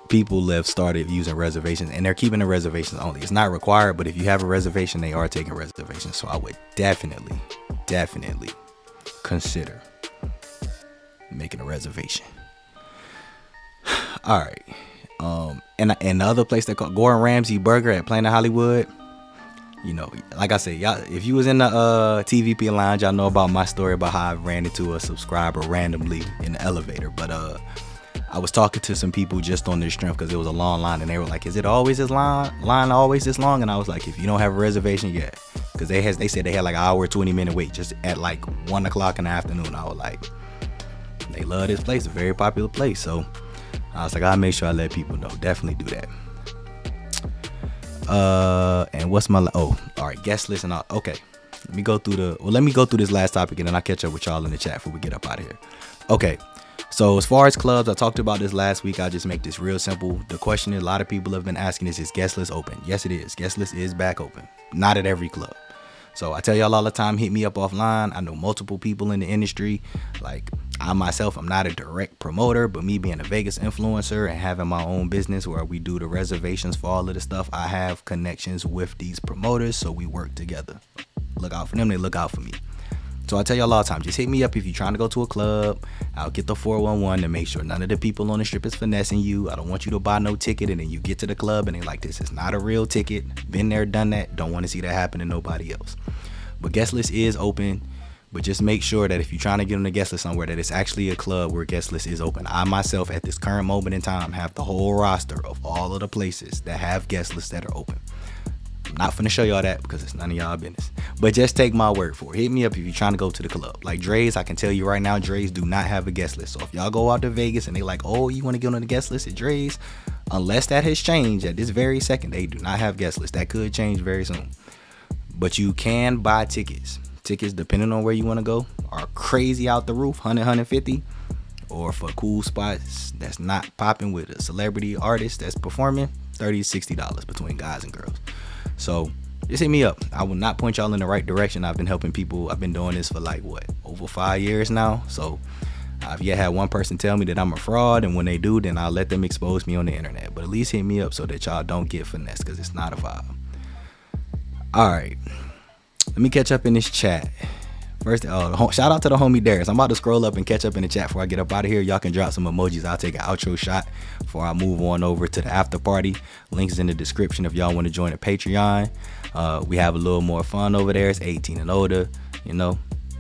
people have started using reservations, and they're keeping the reservations only. It's not required, but if you have a reservation, they are taking reservations. So I would definitely consider making a reservation. All right. And the other place they call Gordon Ramsay Burger at Planet Hollywood. You know, like I said, y'all, if you was in the TVP Lounge, y'all know about my story about how I ran into a subscriber randomly in the elevator. But I was talking to some people just on their strength, because it was a long line, and they were like, is it always this line always this long? And I was like, if you don't have a reservation yet, because they said they had like an hour 20-minute wait just at like 1 o'clock in the afternoon. I was like, they love this place, a very popular place. So I was like, I'll make sure I let people know. Definitely do that. And what's my all right, guest list and all. Okay, let me go through this last topic, and then I'll catch up with y'all in the chat before we get up out of here. Okay, so as far as clubs, I talked about this last week. I'll just make this real simple. The question is, a lot of people have been asking is guest list open? Yes, it is. Guest list is back open. Not at every club. So I tell y'all all the time, hit me up offline. I know multiple people in the industry. Like, I myself, I'm not a direct promoter, but me being a Vegas influencer and having my own business where we do the reservations for all of the stuff, I have connections with these promoters, so we work together. Look out for them, they look out for me. So I tell y'all all the time, just hit me up if you're trying to go to a club. I'll get the 411 to make sure none of the people on the strip is finessing you. I don't want you to buy no ticket and then you get to the club and they're like, this is not a real ticket. Been there, done that. Don't want to see that happen to nobody else. But guest list is open. But just make sure that if you're trying to get on the guest list somewhere, that it's actually a club where guest list is open. I myself, at this current moment in time, have the whole roster of all of the places that have guest lists that are open. I'm not finna show y'all that because it's none of y'all business. But just take my word for it. Hit me up if you're trying to go to the club. Like Dre's, I can tell you right now, Dre's do not have a guest list. So if y'all go out to Vegas and they like, oh, you want to get on the guest list at Dre's, unless that has changed at this very second, they do not have guest lists. That could change very soon. But you can buy tickets. Tickets, depending on where you want to go, are crazy out the roof, 100, 150. Or for cool spots that's not popping with a celebrity artist that's performing, $30, $60 between guys and girls. So just hit me up. I will not point y'all in the right direction. I've been helping people. I've been doing this for like over 5 years now. So I've yet had one person tell me that I'm a fraud, and when they do, then I'll let them expose me on the internet. But at least hit me up so that y'all don't get finessed, because it's not a vibe. All right, let me catch up in this chat. First, shout out to the homie Darius. I'm about to scroll up and catch up in the chat before I get up out of here. Y'all can drop some emojis. I'll take an outro shot before I move on over to the after party. Links in the description if y'all want to join the Patreon. We have a little more fun over there. It's 18 and older. You know,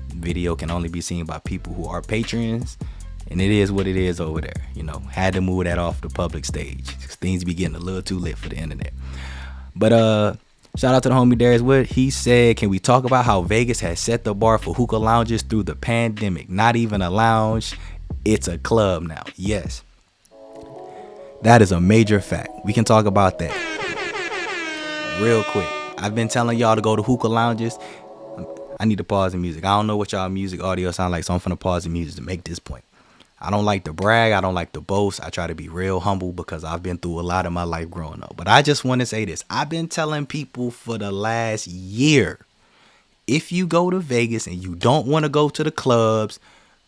video can only be seen by people who are patrons, and it is what it is over there. You know, had to move that off the public stage. Things be getting a little too lit for the internet. But shout out to the homie Darius Wood. He said, can we talk about how Vegas has set the bar for hookah lounges through the pandemic? Not even a lounge, it's a club now. Yes, that is a major fact. We can talk about that real quick. I've been telling y'all to go to hookah lounges. I need to pause the music. I don't know what y'all music audio sound like, so I'm finna pause the music to make this point. I don't like to brag. I don't like to boast. I try to be real humble because I've been through a lot of my life growing up. But I just want to say this. I've been telling people for the last year, if you go to Vegas and you don't want to go to the clubs,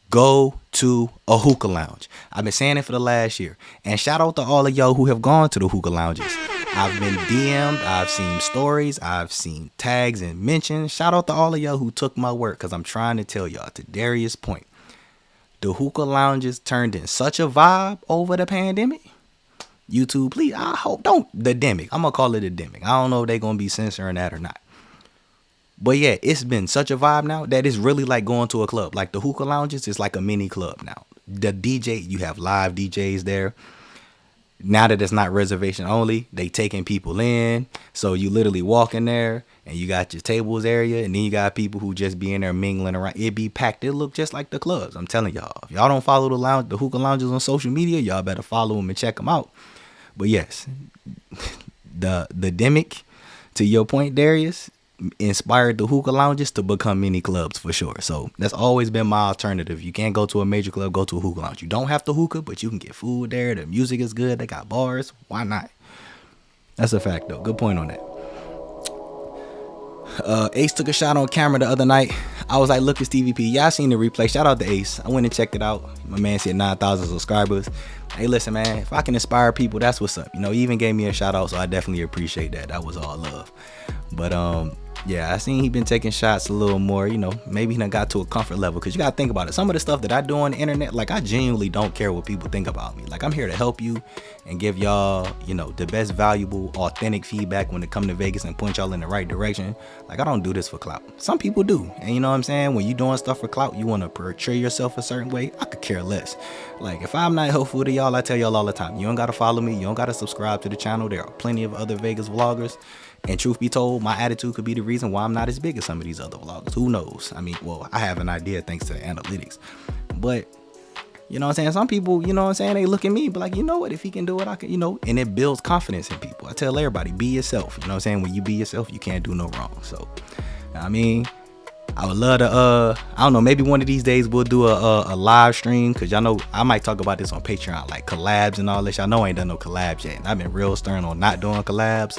go to a hookah lounge. I've been saying it for the last year. And shout out to all of y'all who have gone to the hookah lounges. I've been DM'd, I've seen stories, I've seen tags and mentions. Shout out to all of y'all who took my word, because I'm trying to tell y'all, to Darius' point, the hookah lounges turned in such a vibe over the pandemic. YouTube, please, I hope, don't, the demic. I'm going to call it a demic. I don't know if they're going to be censoring that or not. But yeah, it's been such a vibe now that it's really like going to a club. Like the hookah lounges is like a mini club now. The DJ, you have live DJs there. Now that it's not reservation only, they taking people in. So you literally walk in there and you got your tables area, and then you got people who just be in there mingling around. It be packed. It look just like the clubs. I'm telling y'all. If y'all don't follow the hookah lounges on social media, y'all better follow them and check them out. But yes, the demic, to your point, Darius, inspired the hookah lounges to become mini clubs for sure. So that's always been my alternative. You can't go to a major club, go to a hookah lounge. You don't have to hookah, but you can get food there. The music is good. They got bars. Why not? That's a fact though. Good point on that. Ace took a shot on camera the other night. I was like, look, it's TVP. Yeah, I seen the replay. Shout out to Ace. I went and checked it out. My man said 9,000 subscribers. Hey, listen, man, if I can inspire people, that's what's up. You know, he even gave me a shout out, so I definitely appreciate that. That was all love. But yeah, I seen he been taking shots a little more, you know, maybe he done got to a comfort level, because you got to think about it. Some of the stuff that I do on the internet, like, I genuinely don't care what people think about me. Like, I'm here to help you and give y'all, you know, the best valuable, authentic feedback when it come to Vegas and point y'all in the right direction. Like, I don't do this for clout. Some people do. And you know what I'm saying? When you doing stuff for clout, you want to portray yourself a certain way. I could care less. Like, if I'm not helpful to y'all, I tell y'all all the time, you don't got to follow me. You don't got to subscribe to the channel. There are plenty of other Vegas vloggers. And truth be told, my attitude could be the reason why I'm not as big as some of these other vloggers. Who knows? I mean, well, I have an idea thanks to the analytics. But, you know what I'm saying? Some people, you know what I'm saying, they look at me but like, you know what? If he can do it, I can, you know. And it builds confidence in people. I tell everybody, be yourself. You know what I'm saying? When you be yourself, you can't do no wrong. So, I mean, I would love to, I don't know, maybe one of these days we'll do a live stream, because y'all know I might talk about this on Patreon, like collabs and all this. Y'all know I ain't done no collabs yet. And I've been real stern on not doing collabs.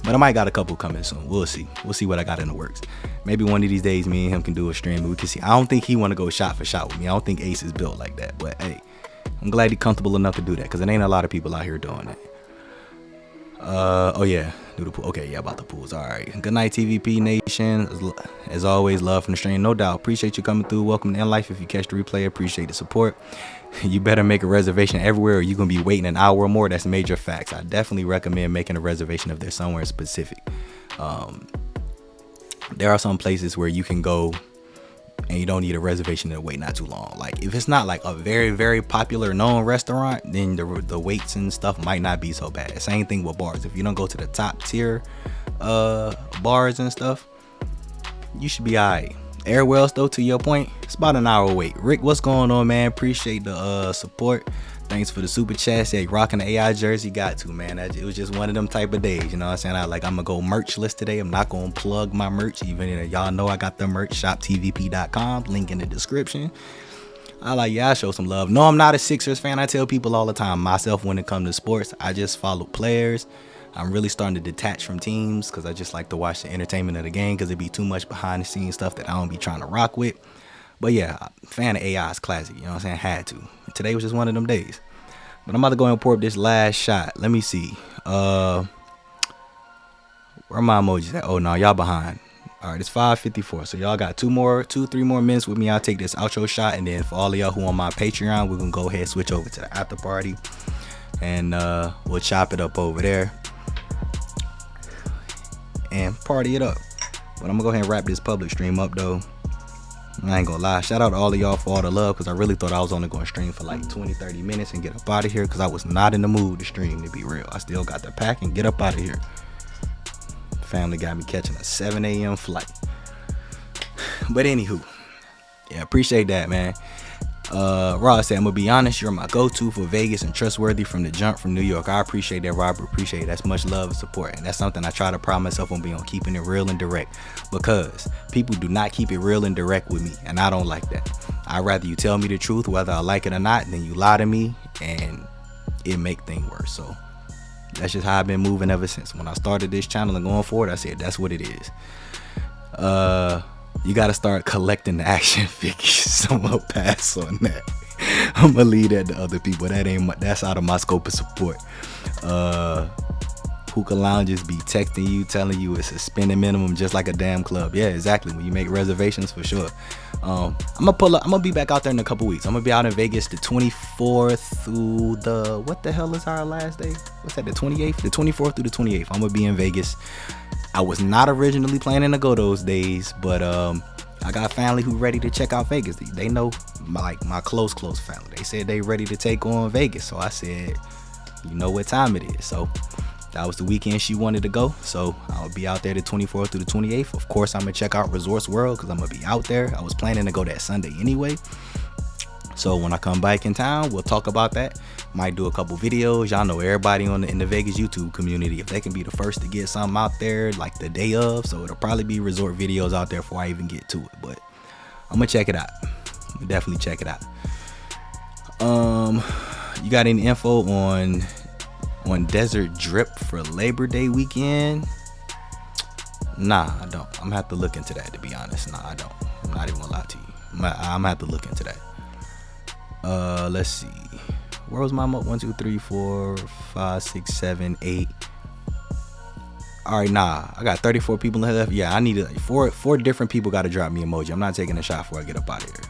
But I might got a couple coming soon. We'll see. We'll see what I got in the works. Maybe one of these days me and him can do a stream and we can see. I don't think he want to go shot for shot with me. I don't think Ace is built like that. But hey, I'm glad he's comfortable enough to do that, because it ain't a lot of people out here doing that. Oh yeah, do the pool. Okay, yeah, about the pools. All right. Good night, TVP Nation. As always, love from the stream, no doubt. Appreciate you coming through. Welcome to In Life. If you catch the replay, appreciate the support. You better make a reservation everywhere, or you're gonna be waiting an hour or more. That's major facts. I definitely recommend making a reservation if there's somewhere specific. There are some places where you can go and you don't need a reservation to wait not too long. Like, if it's not like a very, very popular known restaurant, then the waits and stuff might not be so bad. Same thing with bars. If you don't go to the top tier bars and stuff, you should be all right. Everywhere else though, to your point, it's about an hour wait. Rick, what's going on, man? Appreciate the support. Thanks for the super chat. Say rocking the AI jersey. Got to, man. It was just one of them type of days, you know what I'm saying? I'm gonna go merch list today. I'm not gonna plug my merch, even if y'all know I got the merch. shoptvp.com, link in the description. I show some love. No, I'm not a Sixers fan. I tell people all the time, myself, when it comes to sports, I just follow players. I'm really starting to detach from teams, because I just like to watch the entertainment of the game, because it'd be too much behind the scenes stuff that I don't be trying to rock with. But yeah, fan of AI is classic, you know what I'm saying? Had to. And today was just one of them days. But I'm about to go and pour up this last shot. Let me see. Where are my emojis at? Oh no, y'all behind. All right, it's 5:54. So y'all got 3 more minutes with me. I'll take this outro shot, and then for all of y'all who on my Patreon, we're gonna go ahead and switch over to the after party, and we'll chop it up over there and party it up. But I'm gonna go ahead and wrap this public stream up though. I ain't gonna lie, shout out to all of y'all for all the love, because I really thought I was only gonna stream for like 20-30 minutes and get up out of here, because I was not in the mood to stream, to be real. I still got the pack and get up out of here. Family got me catching a 7 a.m. flight. But anywho, yeah, appreciate that, man. Rob said, I'm gonna be honest, you're my go-to for Vegas and trustworthy from the jump from New York. I appreciate that, Robert. Appreciate it. That's much love and support. And that's something I try to pride myself on, being on keeping it real and direct, because people do not keep it real and direct with me, and I don't like that. I'd rather you tell me the truth, whether I like it or not, than you lie to me and it make things worse. So that's just how I've been moving ever since. When I started this channel and going forward, I said that's what it is. You got to start collecting the action figures. So I'm gonna pass on that. I'm gonna leave that to other people. That's out of my scope of support. Hookah lounges be texting you, telling you it's a spending minimum, just like a damn club. Yeah, exactly. When you make reservations, for sure. I'm gonna be back out there in a couple weeks. I'm gonna be out in Vegas the 24th through the, what the hell is our last day? What's that? The 28th, the 24th through the 28th. I'm gonna be in Vegas. I was not originally planning to go those days, but I got family who ready to check out Vegas. They know my close family. They said they ready to take on Vegas. So I said, you know what time it is. So that was the weekend she wanted to go. So I'll be out there the 24th through the 28th. Of course, I'm gonna check out Resorts World because I'm gonna be out there. I was planning to go that Sunday anyway. So when I come back in town, we'll talk about that. Might do a couple videos. Y'all know everybody in the Vegas YouTube community, if they can be the first to get something out there like the day of, so it'll probably be resort videos out there before I even get to it. But I'm gonna check it out. I'm gonna definitely check it out. You got any info on Desert Drip for Labor Day weekend? Nah, I don't. I'm gonna have to look into that, to be honest. Nah, I don't. I'm not even gonna lie to you. I'm gonna have to look into that. Let's see. Where was my 1, 2, 3, 4, 5, 6, 7, 8? All right, nah. I got 34 people left. Yeah, I need four different people got to drop me emoji. I'm not taking a shot before I get up out of here.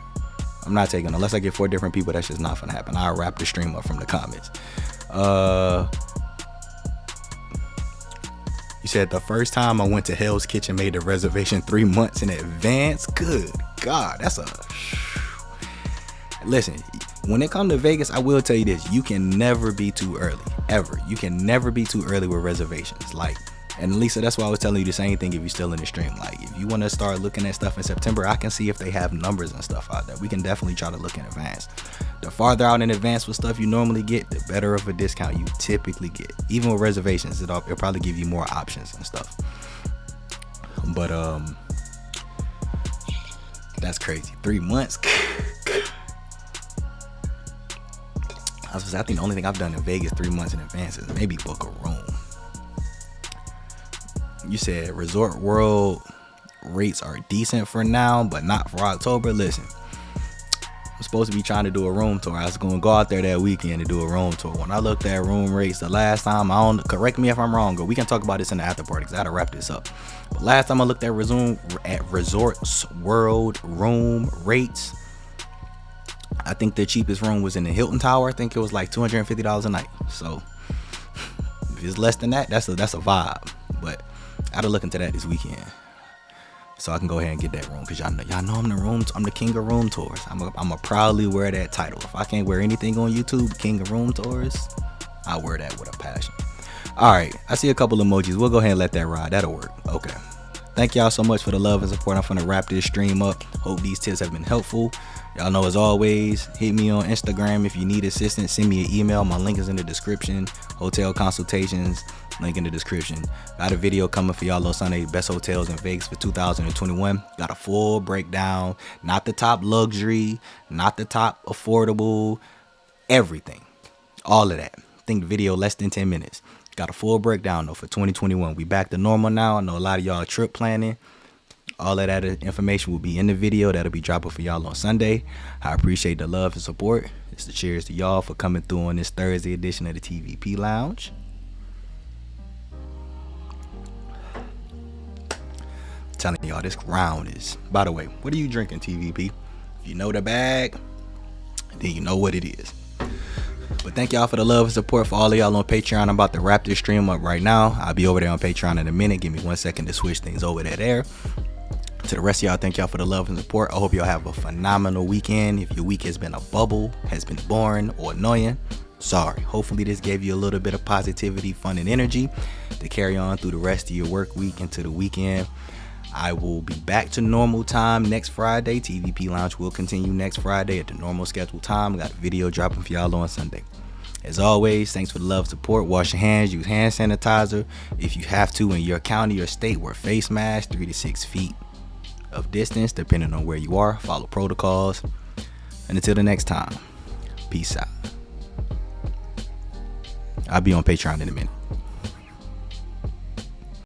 I'm not taking, unless I get 4 different people. That's just not gonna happen. I'll wrap the stream up from the comments. You said the first time I went to Hell's Kitchen, made a reservation 3 months in advance. Good God, that's a... Listen, when it comes to Vegas, I will tell you this: you can never be too early, ever. You can never be too early with reservations. Like, and Lisa, that's why I was telling you the same thing if you're still in the stream. Like, if you want to start looking at stuff in September, I can see if they have numbers and stuff out there. We can definitely try to look in advance. The farther out in advance with stuff you normally get, the better of a discount you typically get. Even with reservations, it'll probably give you more options and stuff. But that's crazy. 3 months. I think the only thing I've done in Vegas 3 months in advance is maybe book a room. You said Resort World rates are decent for now, but not for October. Listen, I'm supposed to be trying to do a room tour. I was going to go out there that weekend to do a room tour. When I looked at room rates the last time, correct me if I'm wrong, or we can talk about this in the after party because I gotta wrap this up. But last time I looked at Resorts World room rates, I think the cheapest room was in the Hilton Tower. I think it was like $250 a night. So if it's less than that, that's a vibe. But I gotta look into that this weekend, so I can go ahead and get that room, because y'all know I'm the king of room tours. I'm a proudly wear that title. If I can't wear anything on YouTube, king of room tours, I wear that with a passion. All right, I see a couple emojis. We'll go ahead and let that ride. That'll work. Okay. Thank y'all so much for the love and support. I'm gonna wrap this stream up. Hope these tips have been helpful. Y'all know, as always, hit me on Instagram if you need assistance. Send me an email. My link is in the description. Hotel consultations, link in the description. Got a video coming for y'all on Sunday, best hotels in Vegas for 2021. Got a full breakdown, not the top luxury, not the top affordable, everything, all of that. I think the video less than 10 minutes. Got a full breakdown though for 2021. We back to normal now. I know a lot of y'all are trip planning. All of that information will be in the video that'll be dropping for y'all on Sunday. I appreciate the love and support. It's the cheers to y'all for coming through on this Thursday edition of the TVP Lounge. I'm telling y'all, this round is, by the way, what are you drinking, TVP? If you know the bag, then you know what it is. But thank y'all for the love and support. For all of y'all on Patreon, I'm about to wrap this stream up right now. I'll be over there on Patreon in a minute. Give me 1 second to switch things over there. To the rest of y'all, thank y'all for the love and support. I hope y'all have a phenomenal weekend. If your week has been a bubble, has been boring or annoying, sorry. Hopefully this gave you a little bit of positivity, fun, and energy to carry on through the rest of your work week into the weekend. I will be back to normal time next Friday. TVP Lounge will continue next Friday at the normal scheduled time. Got a video dropping for y'all on Sunday. As always, thanks for the love, support. Wash your hands, use hand sanitizer if you have to in your county or state. Wear face masks, 3 to 6 feet of distance depending on where you are. Follow protocols. And until the next time, peace out. I'll be on Patreon in a minute.